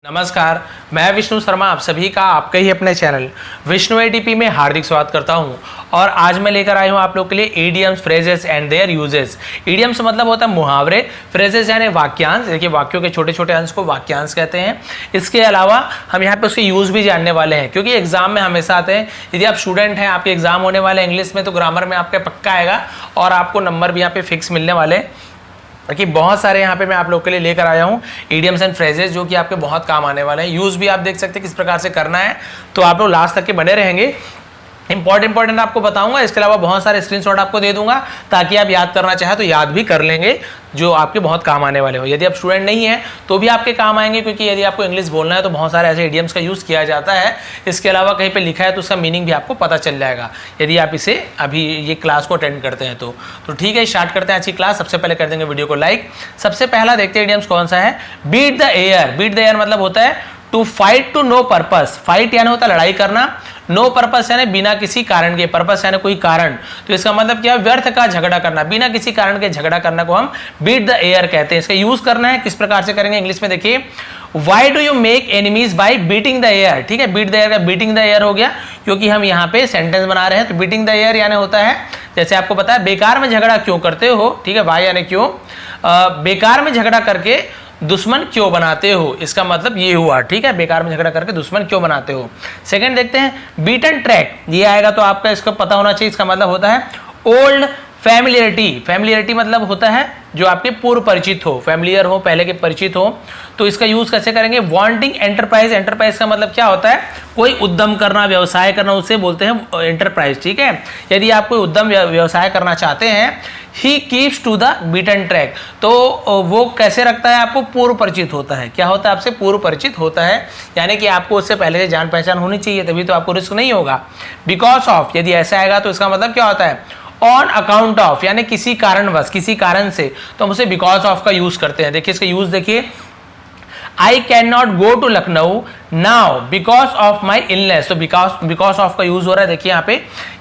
नमस्कार, मैं विष्णु शर्मा आप सभी का आपके ही अपने चैनल विष्णु एटीपी में हार्दिक स्वागत करता हूं। और आज मैं लेकर आया हूं आप लोग के लिए idioms, phrases and there uses. Idioms मतलब होता है मुहावरे, फ्रेजेस यानी वाक्यांश। देखिए वाक्यों के छोटे छोटे अंश को वाक्यांश कहते हैं। इसके अलावा हम यहाँ पे उसके यूज भी जानने वाले हैं, क्योंकि एग्जाम में हमेशा आते हैं। यदि आप स्टूडेंट हैं, आपके एग्जाम होने वाले इंग्लिश में, तो ग्रामर में आपका पक्का आएगा और आपको नंबर भी यहाँ पे फिक्स मिलने वाले हैं। कि बहुत सारे यहाँ पे मैं आप लोग के लिए लेकर आया हूँ इडियम्स एंड फ्रेजेस, जो कि आपके बहुत काम आने वाले हैं। यूज भी आप देख सकते हैं किस प्रकार से करना है, तो आप लोग लास्ट तक के बने रहेंगे। इंपॉर्टेंट आपको बताऊंगा। इसके अलावा बहुत सारे स्क्रीनशॉट आपको दे दूंगा, ताकि आप याद करना चाहे तो याद भी कर लेंगे, जो आपके बहुत काम आने वाले हो। यदि आप स्टूडेंट नहीं है तो भी आपके काम आएंगे, क्योंकि यदि आपको इंग्लिश बोलना है तो बहुत सारे ऐसे इडियम्स का यूज़ किया जाता है। इसके अलावा कहीं पे लिखा है तो उसका मीनिंग भी आपको पता चल जाएगा, यदि आप इसे अभी ये क्लास को अटेंड करते हैं तो ठीक है, स्टार्ट करते हैं आज की क्लास। सबसे पहले कर देंगे वीडियो को लाइक। सबसे पहला देखते हैं इडियम्स कौन सा है। Beat the air. Beat the air मतलब होता है to fight to no purpose. Fight यानी होता है लड़ाई करना, नो पर्पस यानी बिना किसी कारण के, पर्पस यानी कोई कारण। तो इसका मतलब क्या, व्यर्थ का झगड़ा करना, बिना किसी कारण के झगड़ा करना को हम बीट द एयर कहते हैं। इसका यूज करना है, किस प्रकार से करेंगे इंग्लिश में देखिए। Why do you make enemies by beating the air? ठीक है, बीट द एयर का बीटिंग द एयर हो गया, क्योंकि हम यहाँ पे सेंटेंस बना रहे हैं। तो बीटिंग द एयर यानी होता है, जैसे आपको पता है, बेकार में झगड़ा क्यों करते हो। ठीक है, वाई यानी क्यों, बेकार में झगड़ा करके दुश्मन क्यों बनाते हो, इसका मतलब ये हुआ। ठीक है, बेकार में झगड़ा करके दुश्मन क्यों बनाते हो। सेकंड देखते हैं बीटन ट्रैक। ये आएगा तो आपका इसको पता होना चाहिए। इसका मतलब होता है ओल्ड फैमिलियरिटी। फैमिलियरिटी मतलब होता है जो आपके पूर्व परिचित हो, फैमिलियर हो, पहले के परिचित हो। तो इसका यूज कैसे करेंगे। Wanting enterprise. एंटरप्राइज का मतलब क्या होता है, कोई उद्यम करना, व्यवसाय करना, उसे बोलते हैं एंटरप्राइज। ठीक है, यदि आप कोई उद्यम व्यवसाय करना चाहते हैं, he keeps to the beaten track, तो वो कैसे रखता है, आपको पूर्व परिचित होता है। क्या होता है, आपसे पूर्व परिचित होता है, यानी कि आपको उससे पहले से जान पहचान होनी चाहिए, तभी तो आपको रिस्क नहीं होगा। बिकॉज ऑफ, यदि ऐसा आएगा तो इसका मतलब क्या होता है, ऑन अकाउंट ऑफ, यानी किसी कारणवश, किसी कारण से, तो हम उसे बिकॉज ऑफ का यूज करते हैं। देखिए इसका यूज देखिए, I can not go to Lucknow now because of my illness. तो बिकॉज ऑफ का यूज हो रहा है, देखिए यहाँ पे,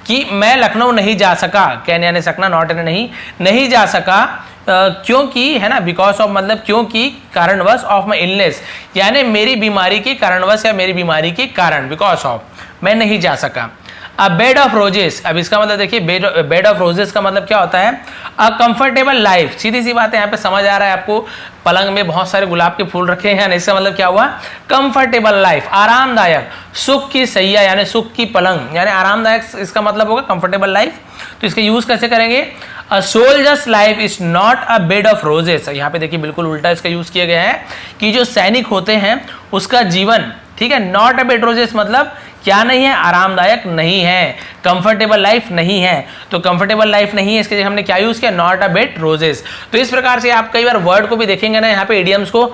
कि मैं लखनऊ नहीं जा सका, कैन यानी सकना, नॉट यानी नहीं जा सका, क्योंकि, है ना, बिकॉज ऑफ मतलब क्योंकि, कारणवश, ऑफ माई इलनेस यानी मेरी बीमारी के कारणवश या मेरी बीमारी के कारण, बिकॉज ऑफ मैं नहीं जा सका। अ बेड ऑफ रोजेस। अब इसका मतलब देखिए, बेड ऑफ रोजेस का मतलब क्या होता है, अ कंफर्टेबल लाइफ। सीधी सी बात है, यहाँ पे समझ आ रहा है आपको, पलंग में बहुत सारे गुलाब के फूल रखे हैं, इसका मतलब क्या हुआ, कंफर्टेबल लाइफ, आरामदायक, सुख की सैया यानी सुख की पलंग यानी आरामदायक, इसका मतलब होगा कंफर्टेबल लाइफ। तो इसका यूज कैसे करेंगे, अ soldiers life is not a bed of roses. यहाँ पे देखिए बिल्कुल उल्टा इसका यूज किया गया है, कि जो सैनिक होते हैं उसका जीवन, ठीक है, नॉट अ बेड रोजेस मतलब क्या नहीं है, आरामदायक नहीं है, कंफर्टेबल लाइफ नहीं है। तो कंफर्टेबल लाइफ नहीं है, इसके लिए हमने क्या यूज किया, नॉट अ बेड रोजेस। तो इस प्रकार से आप कई बार वर्ड को भी देखेंगे ना यहाँ पे, इडियम्स को,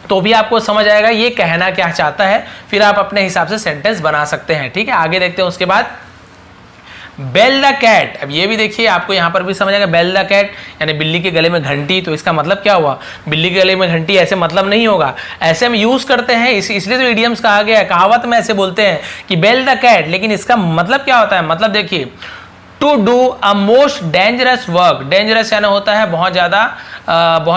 तो भी आपको समझ आएगा ये कहना क्या चाहता है, फिर आप अपने हिसाब से सेंटेंस बना सकते हैं। ठीक है, आगे देखते हैं। उसके बाद बेल द कैट। अब ये भी देखिए, आपको यहाँ पर भी समझ आएगा, बेल द कैट यानी बिल्ली के गले में घंटी। तो इसका मतलब क्या हुआ, बिल्ली के गले में घंटी, ऐसे मतलब नहीं होगा, ऐसे हम यूज करते हैं, इसलिए तो इडियम्स कहा गया है, कहावत में ऐसे बोलते हैं कि बेल द कैट। लेकिन इसका मतलब क्या होता है, मतलब देखिए, to do a most dangerous work. Dangerous यानी होता है बहुत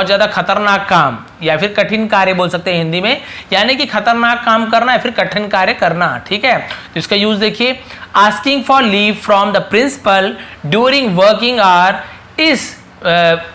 ज़्यादा खतरनाक काम, या फिर कठिन कार्य बोल सकते हैं हिंदी में, यानी कि खतरनाक काम करना या फिर कठिन कार्य करना। ठीक है, तो इसका यूज देखिए, asking for leave from the principal during working hour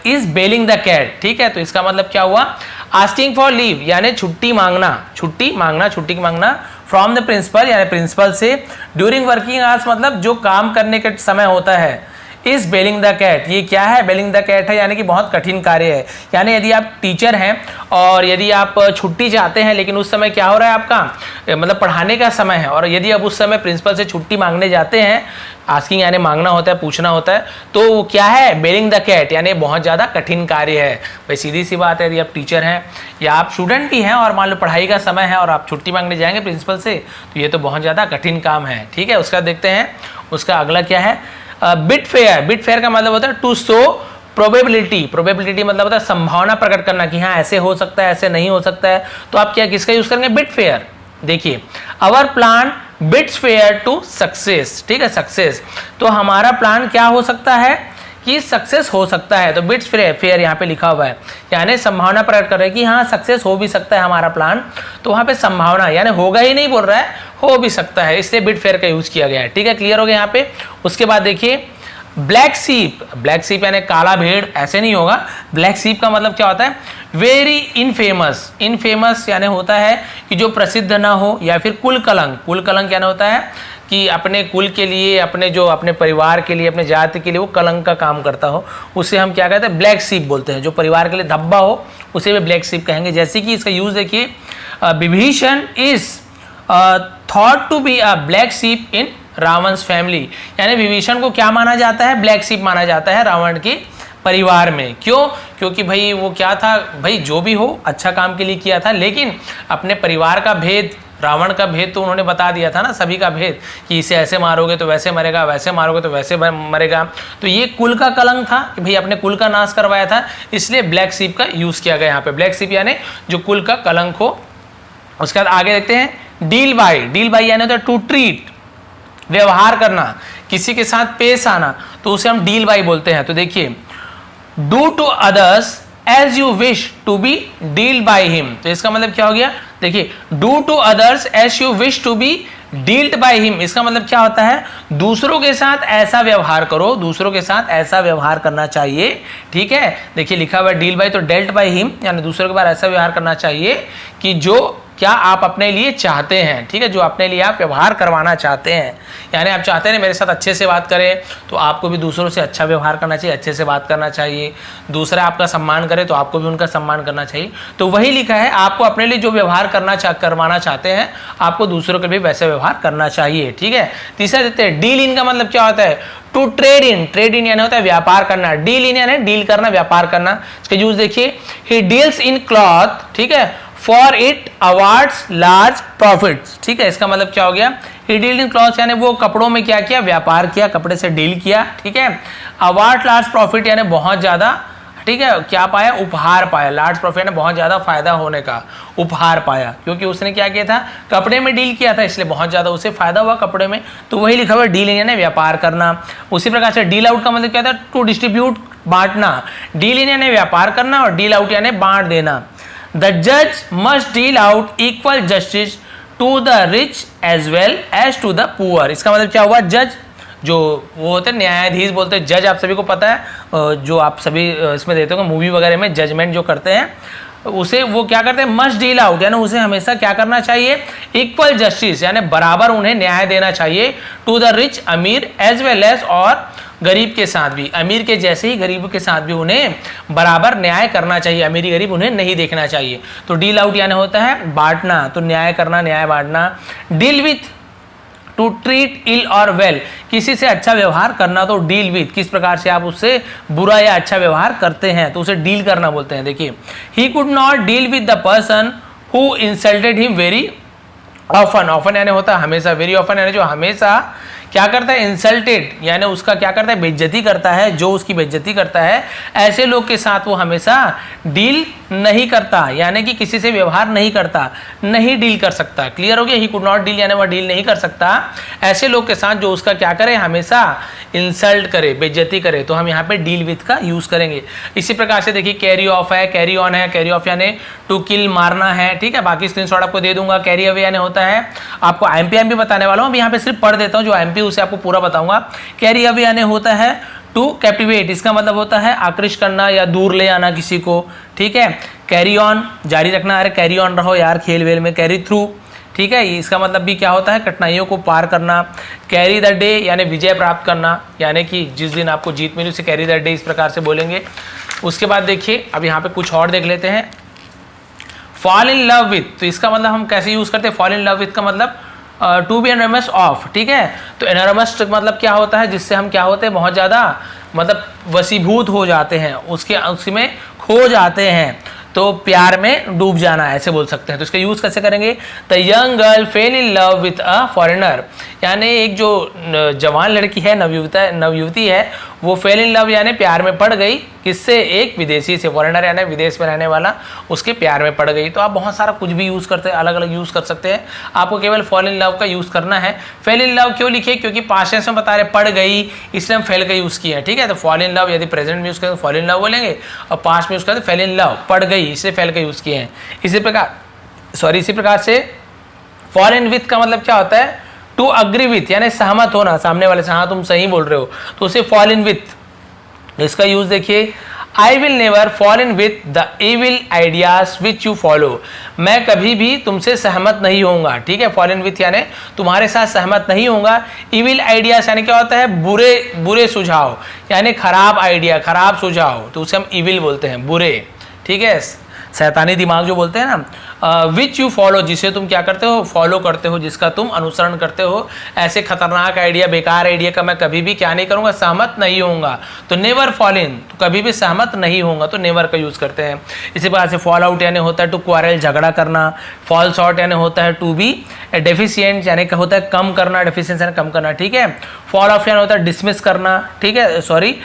is belling the cat. ठीक है, तो इसका मतलब क्या हुआ, आस्किंग फॉर लीव यानी छुट्टी मांगना, छुट्टी मांगना फ्रॉम द प्रिंसिपल यानी प्रिंसिपल से, ड्यूरिंग वर्किंग आवर्स मतलब जो काम करने के समय होता है, इज बेलिंग द कैट, ये क्या है, बेलिंग द कैट है, यानी कि बहुत कठिन कार्य है। यानी यदि आप टीचर हैं और यदि आप छुट्टी चाहते हैं, लेकिन उस समय क्या हो रहा है आपका, मतलब पढ़ाने का समय है, और यदि आप उस समय प्रिंसिपल से छुट्टी मांगने जाते हैं, आस्किंग यानी मांगना होता है, पूछना होता है, तो क्या है, बेलिंग द कैट यानी बहुत ज़्यादा कठिन कार्य है। भाई सीधी सी बात है, यदि आप टीचर हैं या आप स्टूडेंट भी हैं और मान लो पढ़ाई का समय है और आप छुट्टी मांगने जाएंगे प्रिंसिपल से, तो ये तो बहुत ज़्यादा कठिन काम है। ठीक है, उसका देखते हैं, उसका अगला क्या है, बिट फेयर। बिट फेयर का मतलब होता है टू शो प्रोबेबिलिटी। प्रोबेबिलिटी मतलब होता है संभावना प्रकट करना, कि हाँ ऐसे हो सकता है, ऐसे नहीं हो सकता है। तो आप क्या, किसका यूज करेंगे, बिट फेयर। देखिए, our plan bits fair to success. ठीक है, सक्सेस, तो हमारा प्लान क्या हो सकता है, कि सक्सेस हो सकता है, तो बिट्स फेयर यहाँ पे लिखा हुआ है, यानी संभावना प्रकट कर रहे हैं कि हाँ सक्सेस हो भी सकता है हमारा प्लान, तो वहाँ पे संभावना यानी होगा ही नहीं बोल रहा है, हो भी सकता है, इसलिए बिट फेयर का यूज किया गया है। ठीक है, क्लियर हो गया यहाँ पे। उसके बाद देखिए ब्लैक सीप यानी काला भेड़, ऐसे नहीं होगा। ब्लैक सीप का मतलब क्या होता है, वेरी इनफेमस यानी होता है कि जो प्रसिद्ध ना हो, या फिर कुल कलंक यानी होता है कि अपने कुल के लिए, अपने परिवार के लिए, अपने जाति के लिए वो कलंक का काम करता हो, उसे हम क्या कहते हैं, ब्लैक सीप बोलते हैं। जो परिवार के लिए धब्बा हो उसे भी ब्लैक सीप कहेंगे। जैसे कि इसका यूज देखिए, Vibhishan is thought to be a black sheep in Ravan family, यानी विभीषण को क्या माना जाता है, ब्लैक सीप माना जाता है रावण के परिवार में। क्यों? क्योंकि भाई वो क्या था, भाई जो भी हो अच्छा काम के लिए किया था, लेकिन अपने परिवार का भेद, रावण का भेद तो उन्होंने बता दिया था ना, सभी का भेद, कि इसे ऐसे मारोगे तो वैसे मरेगा, वैसे मारोगे तो वैसे मरेगा। तो ये कुल का कलंक था कि भाई अपने कुल का नाश करवाया था, इसलिए ब्लैक सीप का यूज किया गया यहाँ पे। ब्लैक सीप यानी जो कुल का कलंक हो। उसके बाद आगे देखते हैं डील बाई यानी होता है टू ट्रीट, व्यवहार करना, किसी के साथ पेश आना, तो उसे हम डील बाई बोलते हैं। तो देखिए do to others as you wish to be deal by him, तो इसका मतलब क्या हो गया, देखिए do to others as you wish to be dealt by him, इसका मतलब क्या होता है, दूसरों के साथ ऐसा व्यवहार करो, दूसरों के साथ ऐसा व्यवहार करना चाहिए। ठीक है, देखिए लिखा हुआ है डील बाई, तो डेल्ट बाई हिम यानी दूसरों के साथ ऐसा व्यवहार करना चाहिए कि जो क्या आप अपने लिए चाहते हैं। ठीक है, जो अपने लिए आप व्यवहार करवाना चाहते हैं, यानी आप चाहते हैं मेरे साथ अच्छे से बात करें, तो आपको भी दूसरों से अच्छा व्यवहार करना चाहिए, अच्छे से बात करना चाहिए। दूसरा आपका सम्मान करे तो आपको भी उनका सम्मान करना चाहिए। तो वही लिखा है, आपको अपने लिए जो व्यवहार करवाना चाहते हैं, आपको दूसरों के भी वैसे व्यवहार करना चाहिए। ठीक है, तीसरा देते हैं डील इन का मतलब क्या होता है, टू ट्रेड इन यानी होता है व्यापार करना, डील इन यानी डील करना, व्यापार करना। इसका यूज देखिए, ही डील्स इन क्लॉथ, ठीक है, for it awards large profits. ठीक है, इसका मतलब क्या हो गया, ही डील इन क्लॉथ यानी वो कपड़ों में क्या किया, व्यापार किया, कपड़े से डील किया। ठीक है, अवार्ड लार्ज प्रॉफिट यानी बहुत ज्यादा, ठीक है, क्या पाया, उपहार पाया। लार्ज प्रॉफिट यानी बहुत ज्यादा फायदा होने का, उपहार पाया, क्योंकि उसने क्या किया था, कपड़े में डील किया था, इसलिए बहुत ज्यादा उसे फायदा हुआ कपड़े में। तो वही लिखा हुआ डील इन यानी व्यापार करना। उसी प्रकार से डील आउट का मतलब क्या था, टू डिस्ट्रीब्यूट, बांटना। डील इन यानी व्यापार करना और डील आउट यानी बांट देना। The judge must deal out equal justice to the rich as well as to the poor। इसका मतलब क्या हुआ, जज जो वो होते हैं न्यायाधीश बोलते हैं, जज आप सभी को पता है, जो आप सभी इसमें देते हो मूवी वगैरह में जजमेंट जो करते हैं, उसे वो क्या करते हैं, मस्ट डील आउट यानी उसे हमेशा क्या करना चाहिए, इक्वल जस्टिस यानी बराबर उन्हें न्याय देना चाहिए, टू द रिच अमीर एज वेल एज, और गरीब के साथ भी, अमीर के जैसे ही गरीब के साथ भी उन्हें बराबर न्याय करना चाहिए, अमीरी गरीब उन्हें नहीं देखना चाहिए। तो डील आउट यानी होता है बांटना, तो न्याय करना, न्याय बांटना। डील विथ, टू ट्रीट इल और वेल, किसी से अच्छा व्यवहार करना, तो डील विथ किस प्रकार से आप उससे बुरा या अच्छा व्यवहार करते हैं, तो उसे डील करना बोलते हैं। देखिए, he could not deal with the person who insulted him very often यानी होता है हमेशा, वेरी ऑफन यानी जो हमेशा क्या करता है, इंसल्टेड यानी उसका क्या करता है, बेइज्जती करता है, जो उसकी बेइज्जती करता है, ऐसे लोग के साथ वो हमेशा डील नहीं करता, यानी कि किसी से व्यवहार नहीं करता, नहीं डील कर सकता। क्लियर हो गया, ही कुड नॉट डील यानी वह डील नहीं कर सकता ऐसे लोग के साथ जो उसका क्या करे, हमेशा इंसल्ट करे, बेइज्जती करे, तो हम यहाँ पे डील विथ का यूज करेंगे। इसी प्रकार से देखिए कैरी ऑफ है, कैरी ऑन है, कैरी ऑफ यानी टू किल, मारना है। ठीक है, बाकी स्क्रीनशॉट आपको दे दूंगा। कैरी अवे यानी होता है, आपको एमपी बताने वाला हूँ, अभी यहाँ पे सिर्फ पढ़ देता हूँ, जो एमपी उसे आपको पूरा बताऊंगा। कैरी अवे यानी होता है टू कैप्टिवेट, इसका मतलब होता है आकृष्ट करना या दूर ले आना किसी को। ठीक है, कैरी ऑन जारी रखना, अरे कैरी ऑन रहो यार खेल वेल में। कैरी थ्रू, ठीक है, इसका मतलब भी क्या होता है, कठिनाइयों को पार करना। कैरी द डे यानी विजय प्राप्त करना, यानी कि जिस दिन आपको जीत मिली उसे कैरी द डे इस प्रकार से बोलेंगे। उसके बाद देखिए अब यहाँ पे कुछ और देख लेते हैं। फॉल इन लव विथ, तो इसका मतलब हम कैसे यूज करते हैं, फॉल इन लव विथ का मतलब टू बी एनरमस ऑफ। ठीक है, तो एनरमस मतलब क्या होता है, जिससे हम क्या होते हैं, बहुत ज़्यादा मतलब वशीभूत हो जाते हैं, उसमें खो जाते हैं, तो प्यार में डूब जाना ऐसे बोल सकते हैं। तो इसका यूज कैसे करेंगे, the young girl fail in love with a foreigner, यानी एक जो जवान लड़की है, नवयुवती है, वो फेल इन लव यानी प्यार में पड़ गई किससे? एक विदेशी से, फॉरेनर यानी विदेश में रहने वाला, उसके प्यार में पड़ गई। तो आप बहुत सारा कुछ भी यूज़ करते हैं, अलग अलग यूज़ कर सकते हैं। आपको केवल फॉल इन लव का यूज़ करना है। फेल इन लव क्यों लिखे? क्योंकि पास्ट टेंस में बता रहे पड़ गई, इसलिए हम फेल का यूज़ किया है, ठीक है। तो फॉल इन लव यदि प्रेजेंट में यूज़ करें तो फॉल इन लव बोलेंगे, और पास्ट में यूज़ करें तो फेल इन लव, पड़ गई, इसलिए फेल का यूज़ किए हैं। इसी प्रकार से फॉल इन विथ का मतलब क्या होता है? टू अग्री विथ, यानी सहमत होना सामने वाले से, हाँ तुम सही बोल रहे हो, तो उसे फॉल इन विथ। इसका यूज देखिए, I will never fall in with the evil ideas which you follow. मैं कभी भी तुमसे सहमत नहीं होऊंगा, ठीक है। फॉल इन विथ यानी तुम्हारे साथ सहमत नहीं होऊंगा। इविल आइडियाज यानी क्या होता है? बुरे सुझाव, यानी खराब आइडिया, खराब सुझाव, तो उसे हम इविल बोलते हैं, बुरे, ठीक है, शैतानी दिमाग जो बोलते हैं ना। विच यू फॉलो, जिसे तुम क्या करते हो? फॉलो करते हो, जिसका तुम अनुसरण करते हो। ऐसे खतरनाक आइडिया, बेकार आइडिया का मैं कभी भी क्या नहीं करूंगा? सहमत नहीं होऊंगा। तो नेवर फॉल इन, तो कभी भी सहमत नहीं होऊंगा, तो नेवर का यूज करते हैं। इसी प्रकार से फॉल आउट यानी होता है टू क्वारल, झगड़ा करना। फॉल शॉर्ट यानी होता है टू बी डेफिशिएंट, यानी होता है कम करना, डेफिशिएंसी यानी कम करना, ठीक है। फॉल ऑफ यानी होता है डिसमिस करना, ठीक है, सॉरी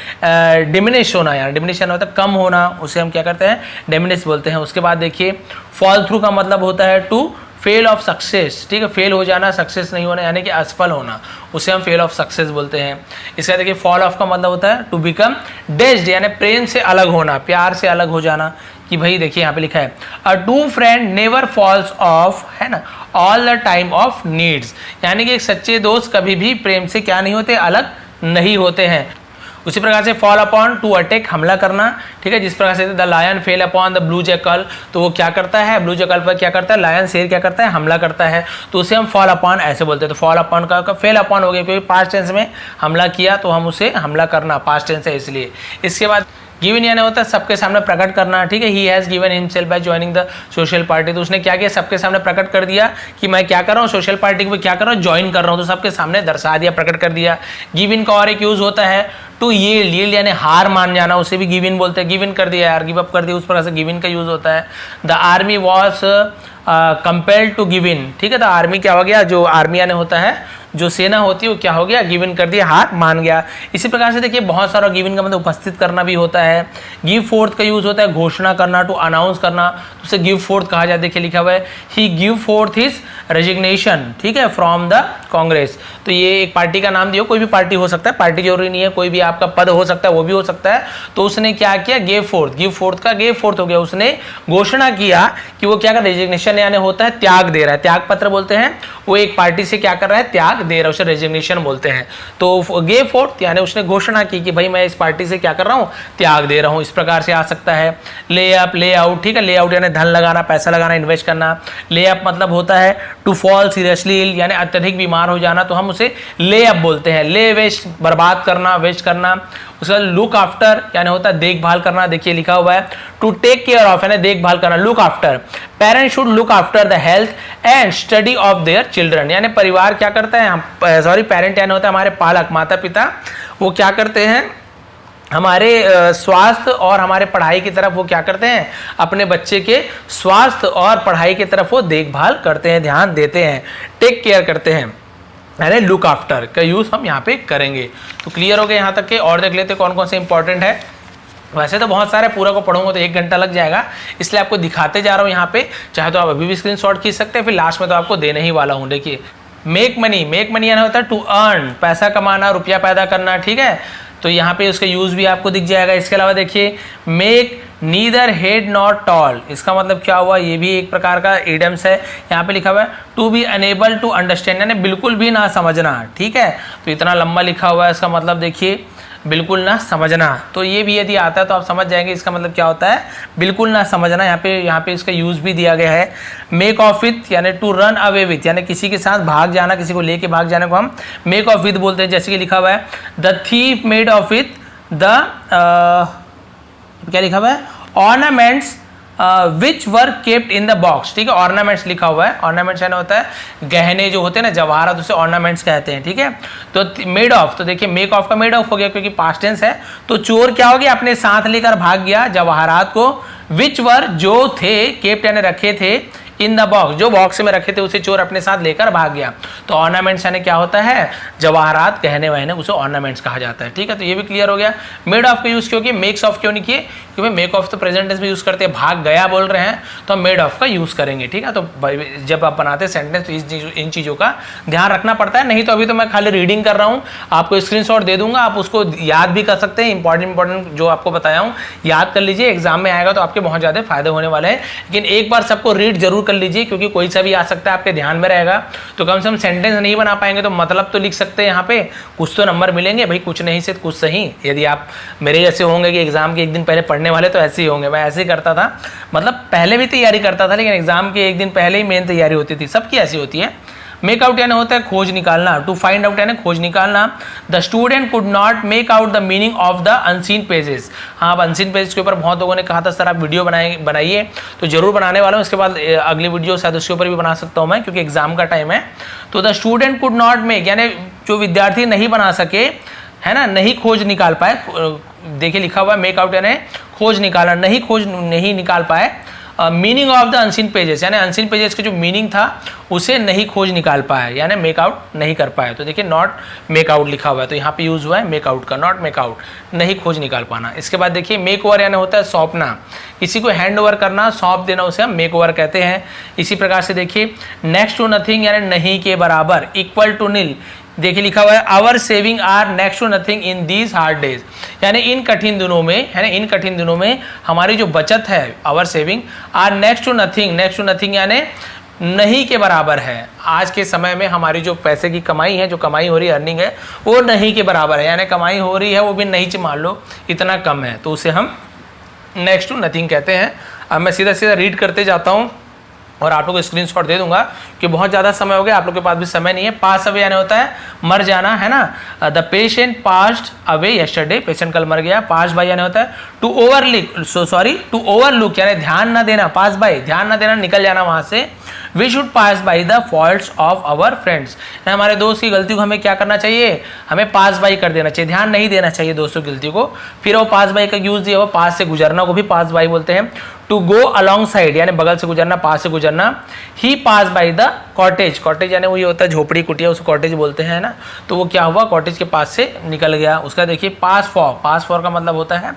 डिमिनिश होना, यानी डिमिनिश यानी होता है कम होना, उसे हम क्या करते हैं? डिमिनिश बोलते हैं। उसके बाद देखिए, फॉल थ्रू का मतलब होता है टू फेल ऑफ सक्सेस, ठीक है, फेल हो जाना, सक्सेस नहीं होना, यानी कि असफल होना, उसे हम फेल ऑफ सक्सेस बोलते हैं। इसका देखिए, फॉल ऑफ का मतलब होता है टू बिकम डेस्ड, यानी प्रेम से अलग होना, प्यार से अलग हो जाना। कि भाई देखिए यहाँ पे लिखा है, a true friend never falls off, है ना, all the time of needs, यानी कि एक सच्चे दोस्त कभी भी प्रेम से क्या नहीं होते? अलग नहीं होते हैं। उसी प्रकार से फॉल अपॉन, टू अटैक, हमला करना, ठीक है। जिस प्रकार से the lion fell upon the blue jackal, तो वो क्या करता है? ब्लू जैकल पर क्या करता है? लायन, शेर क्या करता है? हमला करता है, तो उसे हम फॉल अपॉन ऐसे बोलते हैं। तो फॉल अपॉन का फेल अपॉन हो गया, क्योंकि पास्ट टेंस में हमला किया, तो हम उसे हमला करना, पास्ट टेंस है इसलिए। इसके बाद गिवन यानी होता है सबके सामने प्रकट करना, ठीक है। He has given himself by joining the social party, तो उसने क्या किया? सबके सामने प्रकट कर दिया कि मैं क्या कर रहा हूँ? सोशल पार्टी को क्या कर रहा हूँ? ज्वाइन कर रहा हूँ, तो सबके सामने दर्शा दिया, प्रकट कर दिया। गिवन का और एक यूज होता है टू यील्ड यानी हार मान जाना, उसे भी गिवन बोलते हैं। गिवन कर दिया यार, गिव अप कर दिया, उस प्रकार से गिवन का यूज होता है। The army was compelled to give in, ठीक है। तो आर्मी क्या हो गया? जो आर्मी यानी होता है जो सेना होती है, वो क्या हो गया? गिवन कर दिया, हार मान गया। इसी प्रकार से देखिए, बहुत सारा गिवन का मतलब उपस्थित करना भी होता है। गिव फोर्थ का यूज होता है घोषणा करना, टू अनाउंस करना, तो उसे गिव फोर्थ कहा जाता है। देखिए लिखा हुआ है, ही गिव फोर्थ हिज रेजिग्नेशन, ठीक है, फ्रॉम द कांग्रेस। तो ये एक पार्टी का नाम दिया, कोई भी पार्टी हो सकता है, पार्टी जरूरी नहीं है, कोई भी आपका पद हो सकता है, वो भी हो सकता है। तो उसने क्या किया? गेव फोर्थ, गिव फोर्थ का गेव फोर्थ हो गया, उसने घोषणा किया कि वो क्या कर, रेजिग्नेशन यानी होता है त्याग दे रहा है, त्याग पत्र बोलते हैं। वो एक पार्टी से क्या कर रहा है? त्याग दे रहा है, उसे रेजिग्नेशन बोलते हैं। तो गेव फोर्थ यानी उसने घोषणा की कि भाई मैं इस पार्टी से क्या कर रहा हूँ? त्याग दे रहा हूँ। इस प्रकार से आ सकता है। ले अप, ले आउट, ठीक है। ले आउट यानी धन लगाना, पैसा लगाना, इन्वेस्ट करना। ले अप मतलब होता है टू फॉल सीरियसली इल, यानी अत्यधिक बीमार हो जाना, तो हम उसे ले अप बोलते हैं। ले वेस्ट, बर्बाद करना, वेस्ट करना। उसका लुक आफ्टर यानी होता है देखभाल करना। देखिए लिखा हुआ है टू टेक केयर ऑफ यानी देखभाल करना, look after. Parents should look after the health and study of their children, यानी परिवार क्या करता है? सॉरी, पेरेंट यानी होता है हमारे पालक, माता पिता। वो क्या करते हैं? हमारे स्वास्थ्य और हमारे पढ़ाई की तरफ वो क्या करते हैं? अपने बच्चे के स्वास्थ्य और पढ़ाई की तरफ वो देखभाल करते हैं, ध्यान देते हैं, टेक केयर करते हैं, यानी लुक आफ्टर का यूज हम यहाँ पे करेंगे। तो क्लियर हो गया यहाँ तक के। और देख लेते कौन कौन से इंपॉर्टेंट है। वैसे तो बहुत सारे, पूरा को पढ़ूंगा तो 1 घंटा लग जाएगा, इसलिए आपको दिखाते जा रहा हूँ यहाँ पे। चाहे तो आप अभी भी स्क्रीनशॉट खींच सकते हैं, फिर लास्ट में तो आपको देने ही वाला हूँ। देखिए, मेक मनी, मेक मनी यानी होता है टू अर्न, पैसा कमाना, रुपया पैदा करना, ठीक है। तो यहाँ पे उसका यूज भी आपको दिख जाएगा। इसके अलावा देखिए, make neither head not toll, इसका मतलब क्या हुआ? ये भी एक प्रकार का इडियम्स है। यहाँ पे लिखा हुआ है to be unable to understand, यानी बिल्कुल भी ना समझना, ठीक है। तो इतना लंबा लिखा हुआ है, इसका मतलब देखिए बिल्कुल ना समझना। तो ये भी यदि आता है तो आप समझ जाएंगे इसका मतलब क्या होता है, बिल्कुल ना समझना। यहाँ पे इसका यूज भी दिया गया है। मेक ऑफ विथ यानी टू रन अवे विथ, यानी किसी के साथ भाग जाना, किसी को लेके भाग जाने को हम मेक ऑफ विथ बोलते हैं। जैसे कि लिखा हुआ है the thief made of with the क्या लिखा हुआ है? Ornaments which were kept in the box, ठीक है। ऑर्नामेंट्स लिखा हुआ है। ऑर्नामेंट्स यानी होता है गहने जो होते हैं ना, जवाहरात, उसे ऑर्नामेंट्स कहते हैं, ठीक है। तो मेड ऑफ, तो देखिए मेक ऑफ का मेड ऑफ हो गया क्योंकि पास्ट टेंस है। तो चोर क्या हो गया? अपने साथ लेकर भाग गया जवाहरात को। विच वर जो थे, केप्ट यानी रखे थे, इन द बॉक्स, जो बॉक्स में रखे थे उसे चोर अपने साथ लेकर भाग गया। तो ऑर्नामेंट्स यानी क्या होता है, जवाहरात, गहने वहने, उसे ऑर्नामेंट्स कहा जाता है। ठीक है, तो ये भी क्लियर हो गया। मेड ऑफ का यूज क्यों किया, मेक्स ऑफ क्यों नहीं किए, क्योंकि मेक ऑफ तो प्रेजेंट टेंस में यूज करते हैं, भाग गया बोल रहे हैं तो हम मेड ऑफ का यूज करेंगे। ठीक है, तो जब आप बनाते हैं सेंटेंस तो इन चीजों का ध्यान रखना पड़ता है। नहीं तो अभी तो मैं खाली रीडिंग कर रहा हूँ, आपको स्क्रीनशॉट दे दूंगा, आप उसको याद भी कर सकते हैं। इंपॉर्टेंट जो आपको बताया हूँ याद कर लीजिए, एग्जाम में आएगा तो आपके बहुत ज्यादा फायदे होने वाले हैं। लेकिन एक बार सबको रीड जरूर कर लीजिए, क्योंकि कोई सा भी आ सकता है, आपके ध्यान में रहेगा। तो कम से कम सेंटेंस नहीं बना पाएंगे तो मतलब तो लिख सकते हैं, यहाँ पे कुछ तो नंबर मिलेंगे भाई, कुछ नहीं से कुछ सही। यदि आप मेरे जैसे होंगे कि एग्जाम के एक दिन पहले पढ़ने वाले, तो ऐसे ही होंगे। मैं ऐसे ही करता था, मतलब पहले भी तैयारी करता था, लेकिन एग्जाम के एक दिन पहले ही मेन तैयारी होती थी, सबकी ऐसी होती है। मेक आउट यानी होता है खोज निकालना, टू फाइंड आउट यानी खोज निकालना। The student could not make out the meaning of the unseen pages. हाँ, अब अनसीन पेजेस के ऊपर बहुत लोगों ने कहा था सर आप वीडियो बनाइए, तो जरूर बनाने वाला हूँ। इसके बाद अगली वीडियो शायद उसके ऊपर भी बना सकता हूँ मैं, क्योंकि एग्जाम का टाइम है। तो the student could not make यानी जो विद्यार्थी नहीं बना सके, है ना, नहीं खोज निकाल पाए। देखिए लिखा हुआ है मेक आउट यानी खोज निकालना, नहीं निकाल पाए। Meaning of the unseen pages यानी अनसीन पेजेस का जो मीनिंग था उसे नहीं खोज निकाल पाया, यानी मेक आउट नहीं कर पाया। तो देखिए नॉट मेक आउट लिखा हुआ है, तो यहाँ पे यूज हुआ है मेक आउट का, नॉट मेक आउट, नहीं खोज निकाल पाना। इसके बाद देखिए मेक ओवर यानी होता है सौंपना, किसी को हैंड ओवर करना, सौंप देना, उसे हम मेक ओवर कहते हैं। इसी प्रकार से देखिए नेक्स्ट टू नथिंग यानी नहीं के बराबर, इक्वल टू नील। देखिए लिखा हुआ है our saving are next to nothing in these hard days, यानी इन कठिन दिनों में, है ना, इन कठिन दिनों में हमारी जो बचत है, our saving are next to nothing यानी नहीं के बराबर है। आज के समय में हमारी जो पैसे की कमाई है, जो कमाई हो रही है, अर्निंग है, वो नहीं के बराबर है, यानी कमाई हो रही है वो भी नहीं, मान लो इतना कम है, तो उसे हम नेक्स्ट टू नथिंग कहते हैं। अब मैं सीधा सीधा रीड करते जाता हूँ और आप लोग को स्क्रीनशॉट दे दूंगा कि बहुत ज़्यादा समय हो गया, आप लोग के पास भी समय नहीं है। पास अवे यानी होता है मर जाना, है ना। The patient passed away yesterday, patient कल मर गया। पास बाय यानी होता है टू ओवरलुक यानी ध्यान ना देना, पास बाय ध्यान ना देना, निकल जाना वहाँ से। We should pass by the faults of our friends, हमारे दोस्त की गलती को हमें क्या करना चाहिए, हमें पास बाई कर देना चाहिए, ध्यान नहीं देना चाहिए दोस्तों की गलती को। फिर वो पास बाई का यूज दिया, वो पास से गुजरना को भी पास बाई बोलते हैं। टू गो अलॉन्ग साइड यानी बगल से गुजरना, पास से गुजरना। ही पास बाई द कॉटेज, कॉटेज यानी वही होता है झोपड़ी कुटिया, उसको कॉटेज बोलते हैं ना। तो वो क्या हुआ, कॉटेज के पास से निकल गया। उसका देखिए पास फॉर का मतलब होता है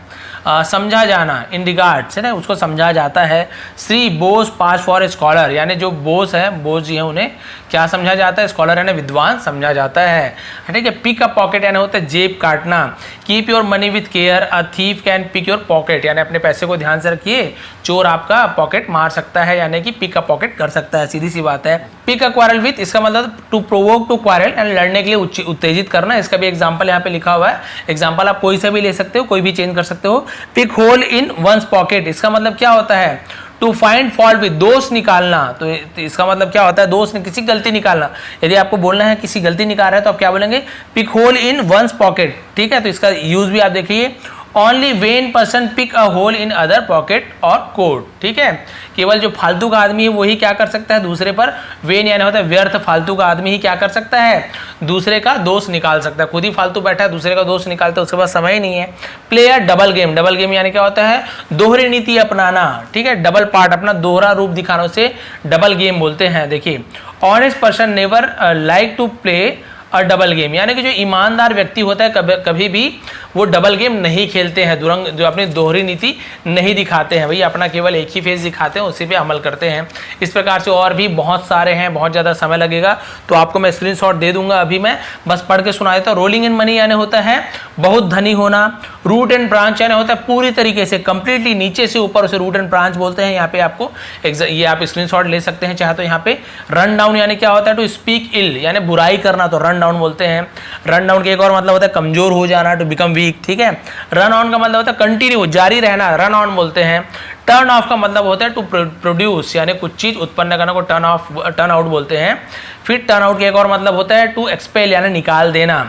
समझा जाना, इन रिगार्ड्स, है ना, उसको समझा जाता है। श्री बोस पास फॉर ए स्कॉलर, यानी जो बोस है, बोस जी है, उन्हें क्या समझा जाता है, स्कॉलर यानी विद्वान समझा जाता है। ठीक है। पिक अ पॉकेट यानी होता है जेब काटना। Keep your money with care, a thief can pick your pocket, यानी अपने पैसे को ध्यान से रखिए, चोर आपका पॉकेट मार सकता है, यानी कि पिक अ पॉकेट कर सकता है, सीधी सी बात है। पिक अ क्वारल विथ, इसका मतलब टू प्रोवोक टू क्वारल, यानी लड़ने के लिए उत्तेजित करना। इसका भी एग्जांपल यहाँ पे लिखा हुआ है, एग्जांपल आप कोई सा भी ले सकते हो, कोई भी चेंज कर सकते हो। Pick hole in one's pocket, इसका मतलब क्या होता है, टू फाइंड फॉल्ट विद, दोष निकालना। तो इसका मतलब क्या होता है, दोष किसी गलती निकालना। यदि आपको बोलना है किसी गलती निकाल रहा है तो आप क्या बोलेंगे, pick hole in one's pocket. ठीक है, तो इसका यूज भी आप देखिए, only when person pick a hole in other pocket और कोट। ठीक है, केवल जो फालतू का आदमी है वही क्या कर सकता है दूसरे पर, वेन यानी होता है व्यर्थ, फालतू का आदमी ही क्या कर सकता है, दूसरे का दोष निकाल सकता है। खुद ही फालतू बैठा है, दूसरे का दोष निकालता है, उसके पास समय ही नहीं है। Player double game, double game यानी क्या होता है, दोहरी नीति अपनाना। ठीक है, डबल पार्ट, अपना दोहरा रूप दिखाना, उसे डबल गेम बोलते हैं। देखिए, honest person never like to play और डबल गेम, यानी कि जो ईमानदार व्यक्ति होता है कभी भी वो डबल गेम नहीं खेलते हैं, दुरंग जो अपनी दोहरी नीति नहीं दिखाते हैं, भैया अपना केवल एक ही फेस दिखाते हैं, उसी पे अमल करते हैं। इस प्रकार से और भी बहुत सारे हैं, बहुत ज़्यादा समय लगेगा, तो आपको मैं स्क्रीनशॉट दे दूंगा, अभी मैं बस पढ़ के सुना देता हूँ। रोलिंग इन मनी यानी होता है बहुत धनी होना। रूट एंड ब्रांच यानी होता है पूरी तरीके से कंप्लीटली नीचे से ऊपर, उसे रूट एंड ब्रांच बोलते हैं। यहाँ पे आपको ये आप स्क्रीनशॉट ले सकते हैं चाहे तो। यहाँ पे रन डाउन यानी क्या होता है, टू स्पीक इल यानी बुराई करना, तो रन डाउन बोलते हैं। रन डाउन के एक और मतलब होता है कमजोर हो जाना, टू बिकम वीक। ठीक है, रन ऑन का मतलब होता है कंटिन्यू, जारी रहना, रन ऑन बोलते हैं। टर्न ऑफ का मतलब होता है टू प्रोड्यूस यानी कुछ चीज उत्पन्न करना को टर्न आउट बोलते हैं। फिर टर्न आउट का एक और मतलब होता है टू एक्सपेल यानी निकाल देना।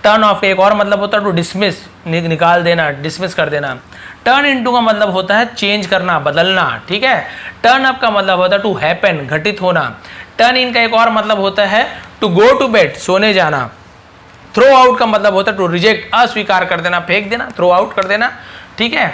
टर्न ऑफ का एक और मतलब होता है टू डिसमिस, निकाल देना, डिसमिस कर देना। टर्न इनटू का मतलब होता है चेंज करना, बदलना। ठीक है, टर्न अप का मतलब होता है टू हैपन, घटित होना। टर्न इन का एक और मतलब होता है टू गो टू बेड, सोने जाना। थ्रो आउट का मतलब होता है टू रिजेक्ट, अस्वीकार कर देना, फेंक देना, थ्रो आउट कर देना। ठीक है,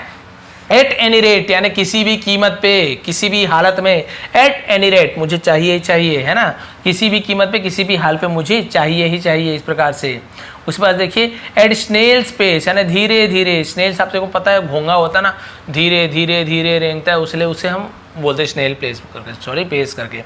एट एनी रेट यानी किसी भी कीमत पे, किसी भी हालत में, एट एनी रेट मुझे चाहिए ही चाहिए, है ना, किसी भी कीमत पे किसी भी हाल पे मुझे चाहिए ही चाहिए, इस प्रकार से। उसके बाद देखिए एट स्नेल्स पेस यानी धीरे धीरे, स्नेल्स आपको को पता है घोंगा होता है ना, धीरे धीरे धीरे रेंगता है, उसलिए उसे हम बोलते हैं स्नेल पेस करके, सॉरी पेस करके।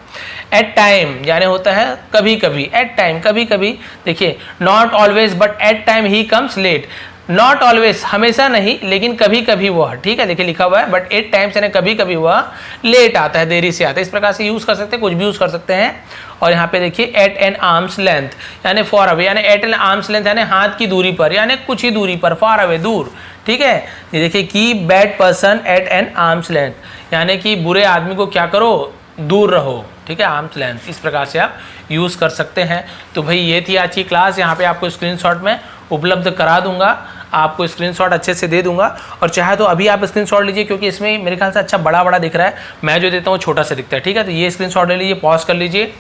एट टाइम यानी होता है कभी कभी, एट टाइम कभी कभी, देखिए not always but at time he comes late, not always हमेशा नहीं लेकिन कभी कभी वह, ठीक है, देखिए लिखा हुआ है, बट एट टाइम्स यानी कभी कभी वह लेट आता है, देरी से आता है, इस प्रकार से यूज कर सकते हैं, कुछ भी यूज कर सकते हैं। और यहाँ पे देखिए एट एन आर्म्स लेंथ यानी फॉर अवे, यानी एट एन आर्म्स लेंथ यानी हाथ की दूरी पर, यानी कुछ ही दूरी पर, फॉर अवे दूर, ठीक है। ये देखिए की bad person at an arm's length यानी कि बुरे आदमी को क्या करो, दूर रहो, ठीक है, आर्म्स लेंथ, इस प्रकार से आप यूज कर सकते हैं। तो भाई ये थी आज की क्लास, यहाँ पे आपको स्क्रीनशॉट में उपलब्ध करा दूंगा, आपको स्क्रीनशॉट अच्छे से दे दूंगा, और चाहे तो अभी आप स्क्रीनशॉट लीजिए क्योंकि इसमें मेरे ख्याल से अच्छा बड़ा बड़ा दिख रहा है, मैं जो देता हूँ छोटा सा दिखता है, ठीक है। तो ये स्क्रीनशॉट ले लीजिए, पॉज कर लीजिए,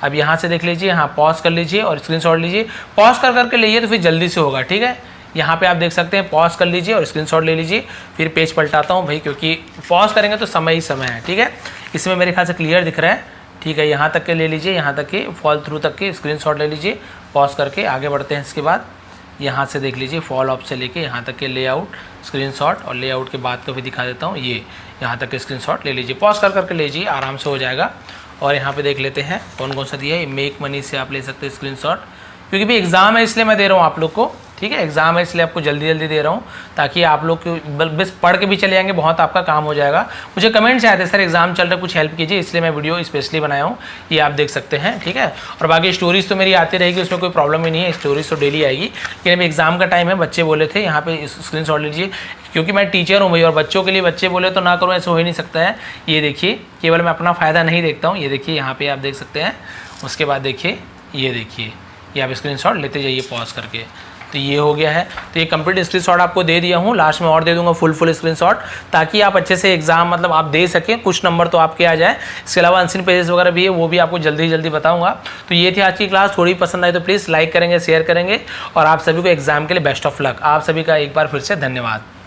अब यहाँ से देख लीजिए, हाँ पॉज कर लीजिए और स्क्रीनशॉट लीजिए, पॉज कर करके लीजिए तो फिर जल्दी से होगा, ठीक है। यहाँ पे आप देख सकते हैं, पॉज कर लीजिए और स्क्रीनशॉट ले लीजिए, फिर पेज पलटाता हूँ भाई, क्योंकि पॉज करेंगे तो समय ही समय है, ठीक है। इसमें मेरे ख्याल से क्लियर दिख रहा है, ठीक है। यहाँ तक के ले लीजिए, यहाँ तक के फॉल थ्रू तक के स्क्रीनशॉट ले लीजिए, पॉज करके आगे बढ़ते हैं। इसके बाद यहाँ से देख लीजिए, फॉल ऑफ से लेके यहाँ तक के लेआउट स्क्रीनशॉट, और लेआउट के बाद को भी दिखा देता हूँ, ये यहाँ तक के स्क्रीनशॉट ले लीजिए, पॉज कर करके लीजिए, आराम से हो जाएगा। और यहाँ पे देख लेते हैं कौन कौन सा दिया है, मेक मनी से आप ले सकते हैं स्क्रीनशॉट, क्योंकि भी एग्ज़ाम है इसलिए मैं दे रहा हूँ आप लोग को, ठीक है, एग्जाम है इसलिए आपको जल्दी जल्दी दे रहा हूँ, ताकि आप लोग बस पढ़ के भी चले जाएंगे, बहुत आपका काम हो जाएगा। मुझे कमेंट्स आए थे सर एग्जाम चल रहा है कुछ हेल्प कीजिए, इसलिए मैं वीडियो स्पेशली बनाया हूँ, ये आप देख सकते हैं, ठीक है। और बाकी स्टोरीज तो मेरी आती रहेगी, उसमें कोई प्रॉब्लम ही नहीं है, स्टोरीज तो डेली आएगी, लेकिन अभी एग्जाम का टाइम है, बच्चे बोले थे यहाँ पे स्क्रीनशॉट लीजिए, क्योंकि मैं टीचर हूँ भाई, और बच्चों के लिए बच्चे बोले तो ना करो, ऐसा हो ही नहीं सकता है। ये देखिए, केवल मैं अपना फ़ायदा नहीं देखता हूँ, ये देखिए यहाँ पे आप देख सकते हैं। उसके बाद देखिए, ये देखिए, ये आप स्क्रीनशॉट लेते जाइए पॉज करके, तो ये हो गया है। तो ये कंप्लीट स्क्रीनशॉट आपको दे दिया हूँ, लास्ट में और दे दूंगा फुल स्क्रीनशॉट, ताकि आप अच्छे से एग्जाम मतलब आप दे सकें, कुछ नंबर तो आपके आ जाए। इसके अलावा अनसीन पेजेस वगैरह भी है, वो भी आपको जल्दी जल्दी बताऊंगा। तो ये थी आज की क्लास, थोड़ी पसंद आई तो प्लीज़ लाइक करेंगे, शेयर करेंगे, और आप सभी को एग्जाम के लिए बेस्ट ऑफ लक। आप सभी का एक बार फिर से धन्यवाद।